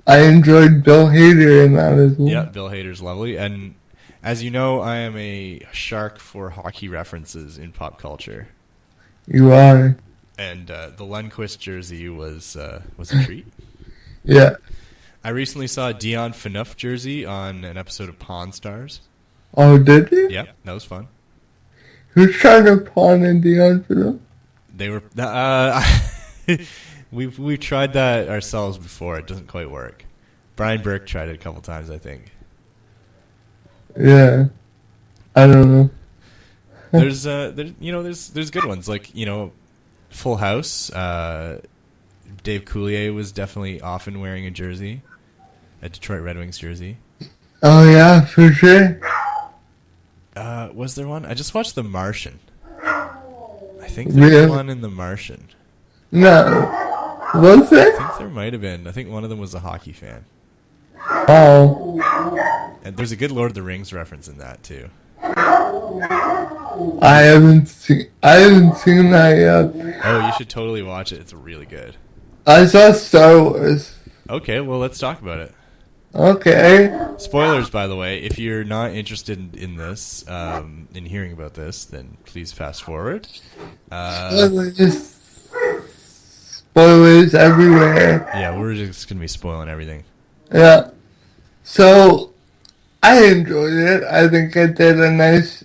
I enjoyed Bill Hader in that as well. Yeah, Bill Hader's lovely. And as you know, I am a shark for hockey references in pop culture. You are. And the Lundqvist jersey was a treat. Yeah. I recently saw a Dion Phaneuf jersey on an episode of Pawn Stars. Oh, did you? Yeah, that was fun. Who's trying to pawn in Dion for them? They were. We've tried that ourselves before. It doesn't quite work. Brian Burke tried it a couple times, I think. Yeah, I don't know. There's good ones like Full House. Dave Coulier was definitely often wearing a jersey, a Detroit Red Wings jersey. Oh yeah, for sure. Was there one? I just watched The Martian. I think there's one in The Martian. No. Was there? I think there might have been. I think one of them was a hockey fan. Oh. And there's a good Lord of the Rings reference in that too. I haven't seen that yet. Oh, you should totally watch it. It's really good. I saw Star Wars. Okay, well, let's talk about it. Okay. Spoilers, by the way. If you're not interested in this, in hearing about this, then please fast forward. Spoilers. spoilers everywhere. Yeah, we're just gonna be spoiling everything. Yeah. So I enjoyed it. I think it did a nice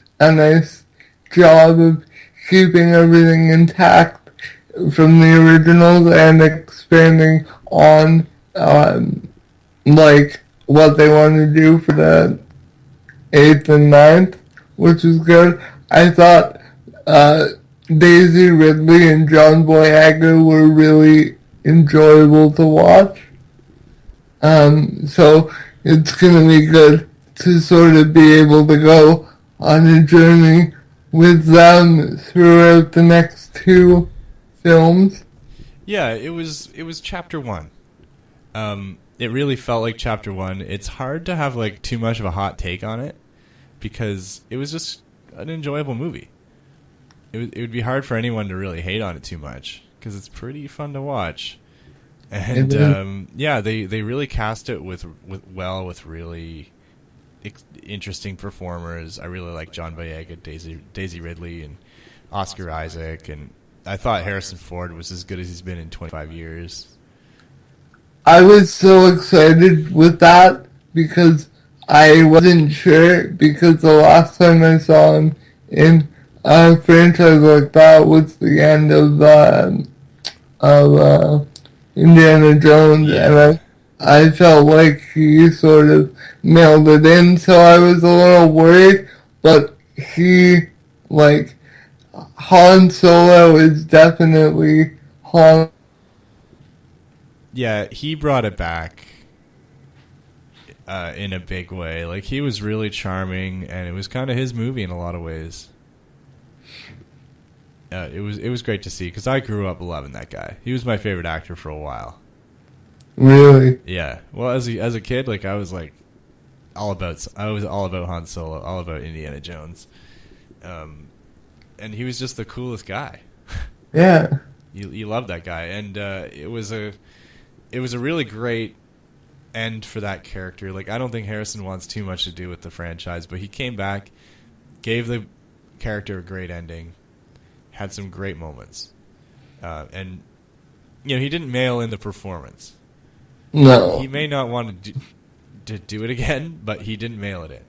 job of keeping everything intact from the originals and expanding on like what they want to do for the 8th and 9th, which is good. I thought Daisy Ridley and John Boyega were really enjoyable to watch. So it's gonna be good to sort of be able to go on a journey with them throughout the next 2 films. Yeah, it was chapter 1. It really felt like chapter 1. It's hard to have like too much of a hot take on it because it was just an enjoyable movie. It would be hard for anyone to really hate on it too much because it's pretty fun to watch. And yeah, they really cast it with really interesting performers. I really like John Boyega, Daisy Ridley, and Oscar Isaac, and I thought Harrison Ford was as good as he's been in 25 years. I was so excited with that because I wasn't sure, because the last time I saw him in a franchise like that was the end of Indiana Jones, and I felt like he sort of nailed it in, so I was a little worried, but Han Solo is definitely Han. Yeah, he brought it back in a big way. Like, he was really charming, and it was kind of his movie in a lot of ways. It was great to see, because I grew up loving that guy. He was my favorite actor for a while. Really? Yeah. Well, as a kid, like, I was all about Han Solo, all about Indiana Jones. And he was just the coolest guy. Yeah. You loved that guy, and it was a really great end for that character. Like, I don't think Harrison wants too much to do with the franchise, but he came back, gave the character a great ending, had some great moments, and he didn't mail in the performance. No. He may not want to do it again, but he didn't mail it in.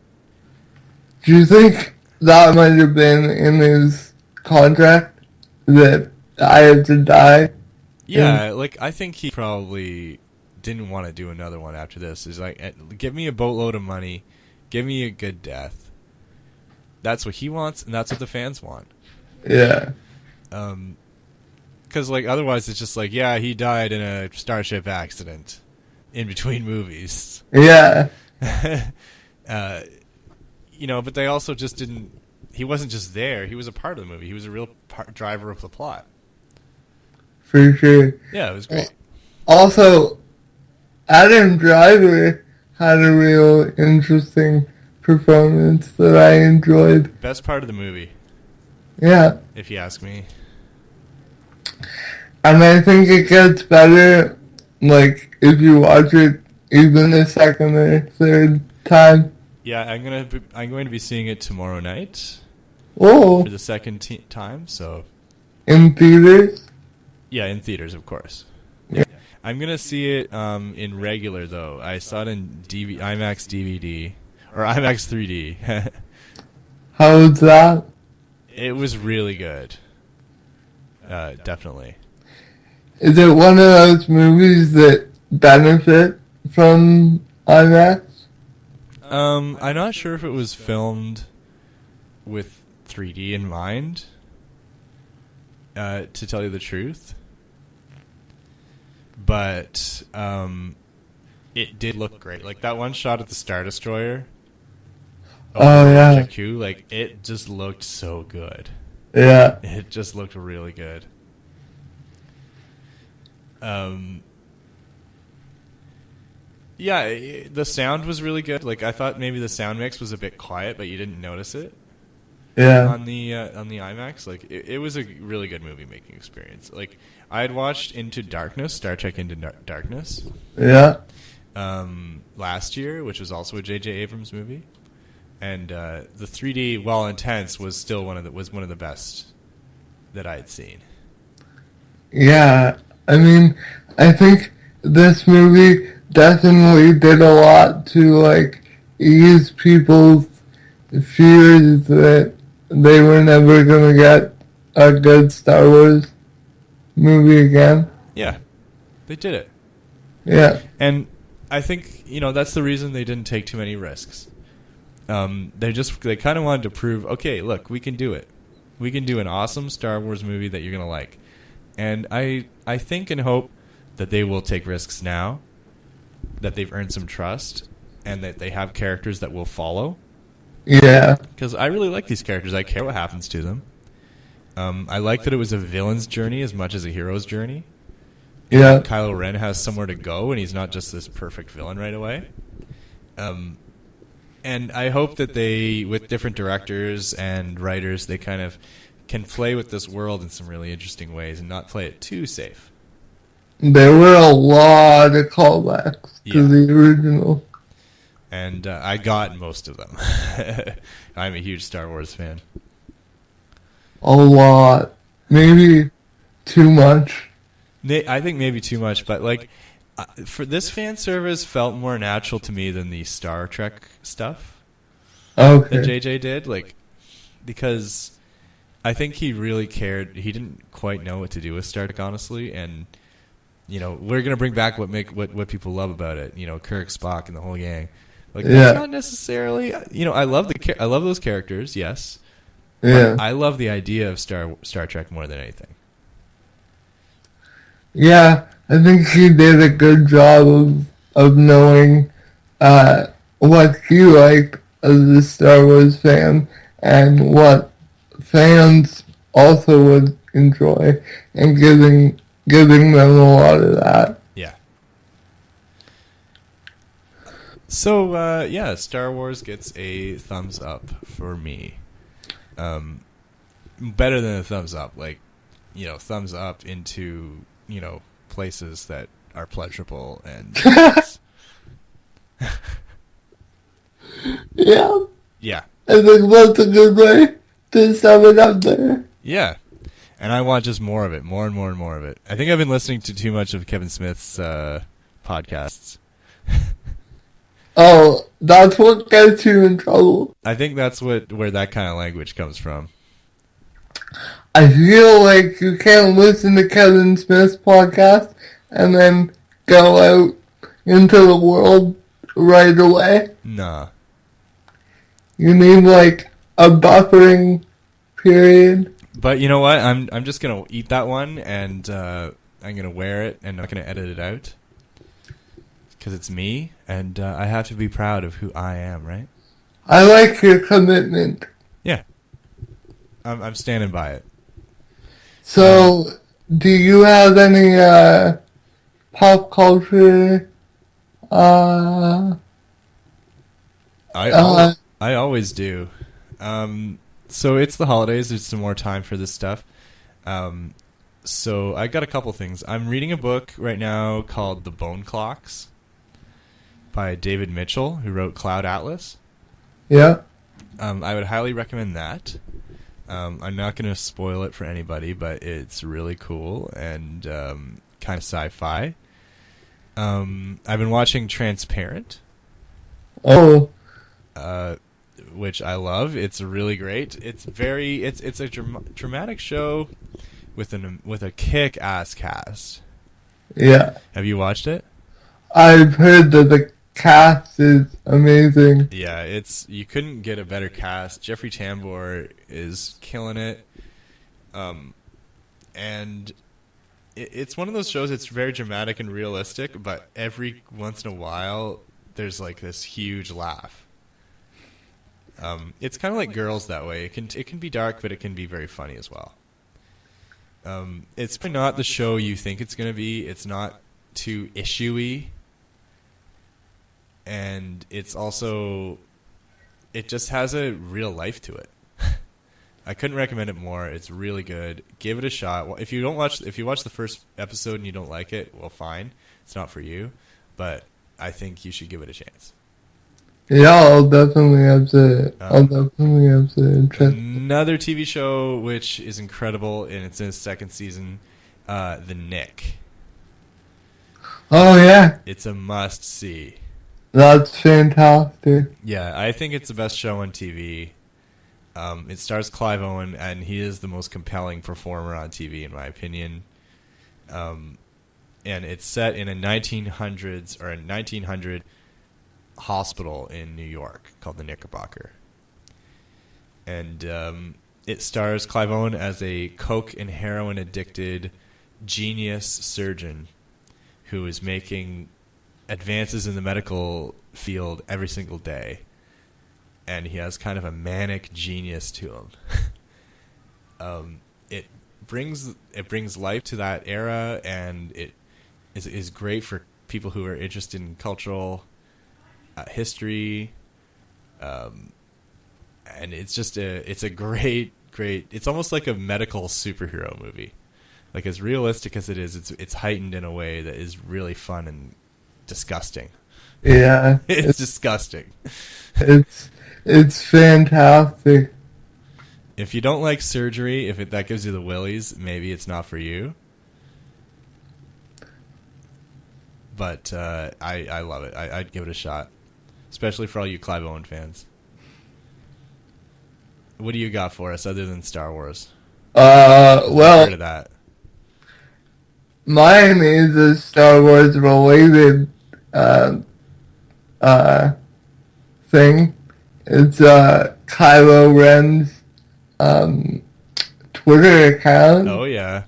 Do you think that might have been in his contract, that I had to die? Yeah, I think he probably didn't want to do another one after this. He's like, give me a boatload of money, give me a good death. That's what he wants, and that's what the fans want. Yeah. Because otherwise it's just he died in a starship accident in between movies. Yeah. But they also just didn't. He wasn't just there. He was a part of the movie. He was a real driver of the plot. For sure. Yeah, it was great. Also, Adam Driver had a real interesting performance that I enjoyed. Best part of the movie. Yeah. If you ask me. And I think it gets better, if you watch it even a second or third time. Yeah, I'm going to be seeing it tomorrow night. Oh. For the second time, so. In theaters? Yeah, in theaters, of course. Yeah. I'm going to see it in regular, though. I saw it in IMAX DVD, or IMAX 3D. How was that? It was really good. Definitely. Is it one of those movies that benefit from IMAX? I'm not sure if it was filmed with 3D in mind, to tell you the truth. But it did look great. Like, that one shot at the Star Destroyer. Oh, yeah. Jakku, it just looked so good. Yeah. It just looked really good. Yeah, the sound was really good. I thought maybe the sound mix was a bit quiet, but you didn't notice it. Yeah. On the IMAX, it was a really good movie making experience. I had watched Into Darkness, Star Trek Into Darkness. Yeah. Last year, which was also a J.J. Abrams movie, and the 3D, while intense, was still one of the best that I had seen. Yeah, I mean, I think this movie definitely did a lot to, like, ease people's fears that they were never gonna get a good Star Wars movie again. Yeah, they did it. Yeah. And I think, that's the reason they didn't take too many risks. They kind of wanted to prove, okay, look, we can do it. We can do an awesome Star Wars movie that you're going to like. And I think and hope that they will take risks now, that they've earned some trust, and that they have characters that will follow. Yeah. Because I really like these characters. I care what happens to them. I like that it was a villain's journey as much as a hero's journey. Yeah. Kylo Ren has somewhere to go, and he's not just this perfect villain right away. And I hope that they, with different directors and writers, they kind of can play with this world in some really interesting ways and not play it too safe. There were a lot of callbacks to the original. And I got most of them. I'm a huge Star Wars fan. A lot. Maybe too much. I think maybe too much, but like, for this fan service felt more natural to me than the Star Trek stuff that JJ did, like, because I think he really cared. He didn't quite know what to do with Star Trek, honestly, and we're gonna bring back what people love about it. Kirk, Spock, and the whole gang. Like, that's not necessarily. I love I love those characters, yes. Yeah. But I love the idea of Star Trek more than anything. Yeah, I think he did a good job of knowing what he liked as a Star Wars fan and what fans also would enjoy, and giving them a lot of that. Yeah. So Star Wars gets a thumbs up for me. Better than a thumbs up, like, thumbs up into places that are pleasurable and yeah. I think that's a good way to sum it up there. Yeah, and I want just more of it, more and more and more of it. I think I've been listening to too much of Kevin Smith's podcasts. Oh, that's what gets you in trouble. I think that's where that kind of language comes from. I feel like you can't listen to Kevin Smith's podcast and then go out into the world right away. Nah. You need, like, a buffering period. But you know what? I'm just gonna eat that one, and I'm gonna wear it, and I'm not gonna edit it out because it's me, and I have to be proud of who I am, right? I like your commitment. Yeah, I'm standing by it. So, do you have any pop culture? I always do. So it's the holidays. There's some more time for this stuff. So I got a couple things. I'm reading a book right now called The Bone Clocks by David Mitchell, who wrote Cloud Atlas. Yeah. I would highly recommend that. I'm not going to spoil it for anybody, but it's really cool and kind of sci-fi. I've been watching Transparent. Oh. Which I love. It's really great. It's a dramatic show with a kick-ass cast. Yeah. Have you watched it? I've heard that the cast is amazing. Yeah, you couldn't get a better cast. Jeffrey Tambor is killing it. And it's one of those shows. It's very dramatic and realistic, but every once in a while there's like this huge laugh. It's kind of like Girls that way. It can be dark, but it can be very funny as well. It's probably not the show you think it's going to be. It's not too issue-y. And it's also, it just has a real life to it. I couldn't recommend it more. It's really good. Give it a shot. If you watch the first episode and you don't like it, well, fine. It's not for you. But I think you should give it a chance. Yeah, I'll definitely have to check. Another TV show which is incredible, and it's in its second season, The Nick. Oh, yeah. It's a must-see. That's fantastic. Yeah, I think it's the best show on TV. It stars Clive Owen, and he is the most compelling performer on TV, in my opinion. And it's set in a 1900 hospital in New York called the Knickerbocker. And it stars Clive Owen as a coke and heroin addicted genius surgeon who is making advances in the medical field every single day. And he has kind of a manic genius to him. It brings life to that era, and it is great for people who are interested in cultural history. And it's just it's a great. It's almost like a medical superhero movie. Like, as realistic as it is, it's heightened in a way that is really fun and disgusting. Yeah. It's disgusting. It's fantastic. If you don't like surgery, that gives you the willies, maybe it's not for you. But I love it. I'd give it a shot, especially for all you Clive Owen fans. What do you got for us other than Star Wars? Well, Heard of that. Mine is a Star Wars related thing. It's Kylo Ren's Twitter account. Oh yeah.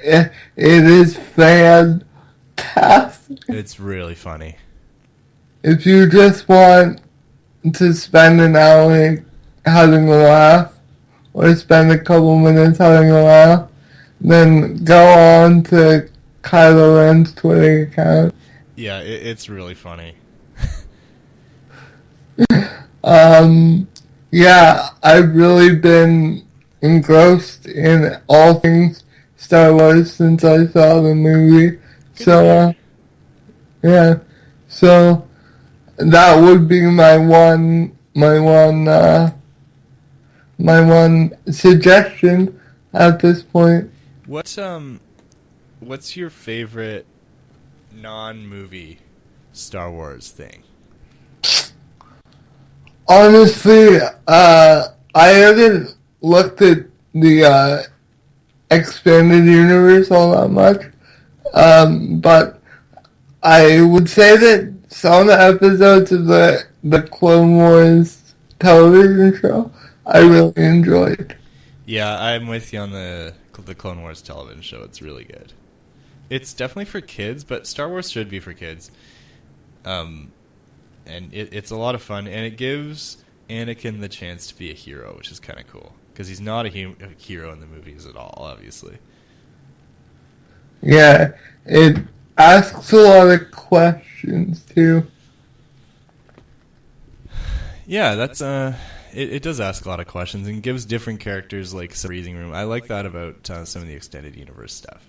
It is fantastic. It's really funny. If you just want to spend an hour having a laugh, or spend a couple minutes having a laugh, then go on to Kylo Ren's Twitter account. Yeah, it's really funny. Yeah, I've really been engrossed in all things Star Wars since I saw the movie. So, yeah. So, that would be my one suggestion at this point. What's your favorite non-movie Star Wars thing? Honestly, I haven't looked at the expanded universe all that much, but I would say that some episodes of the Clone Wars television show I really enjoyed. Yeah, I'm with you on the Clone Wars television show. It's really good. It's definitely for kids, but Star Wars should be for kids. And it's a lot of fun, and it gives Anakin the chance to be a hero, which is kind of cool. Because he's not a hero in the movies at all, obviously. Yeah, it asks a lot of questions, too. Yeah, that's it does ask a lot of questions and gives different characters like some breathing room. I like that about some of the extended universe stuff.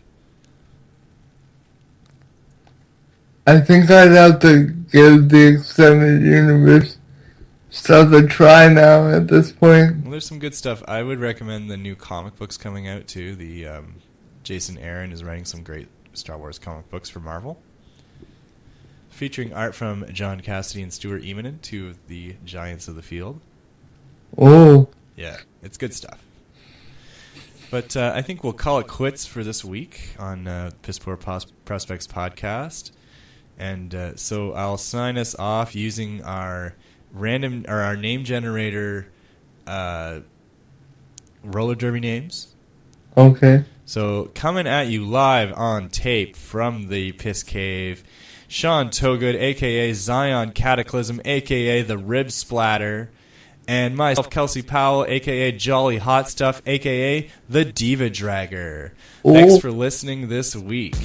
I think I'd have to give the extended universe stuff a try now at this point. Well, there's some good stuff. I would recommend the new comic books coming out too. The Jason Aaron is writing some great Star Wars comic books for Marvel, featuring art from John Cassidy and Stuart Eminem, two of the giants of the field. Oh. Yeah, it's good stuff. But I think we'll call it quits for this week on Piss Poor Prospects podcast. And so I'll sign us off using our our name generator roller derby names. Okay. So coming at you live on tape from the Piss Cave, Sean Togood, a.k.a. Zion Cataclysm, a.k.a. The Rib Splatter, and myself, Kelsey Powell, a.k.a. Jolly Hot Stuff, a.k.a. The Diva Dragger. Ooh. Thanks for listening this week.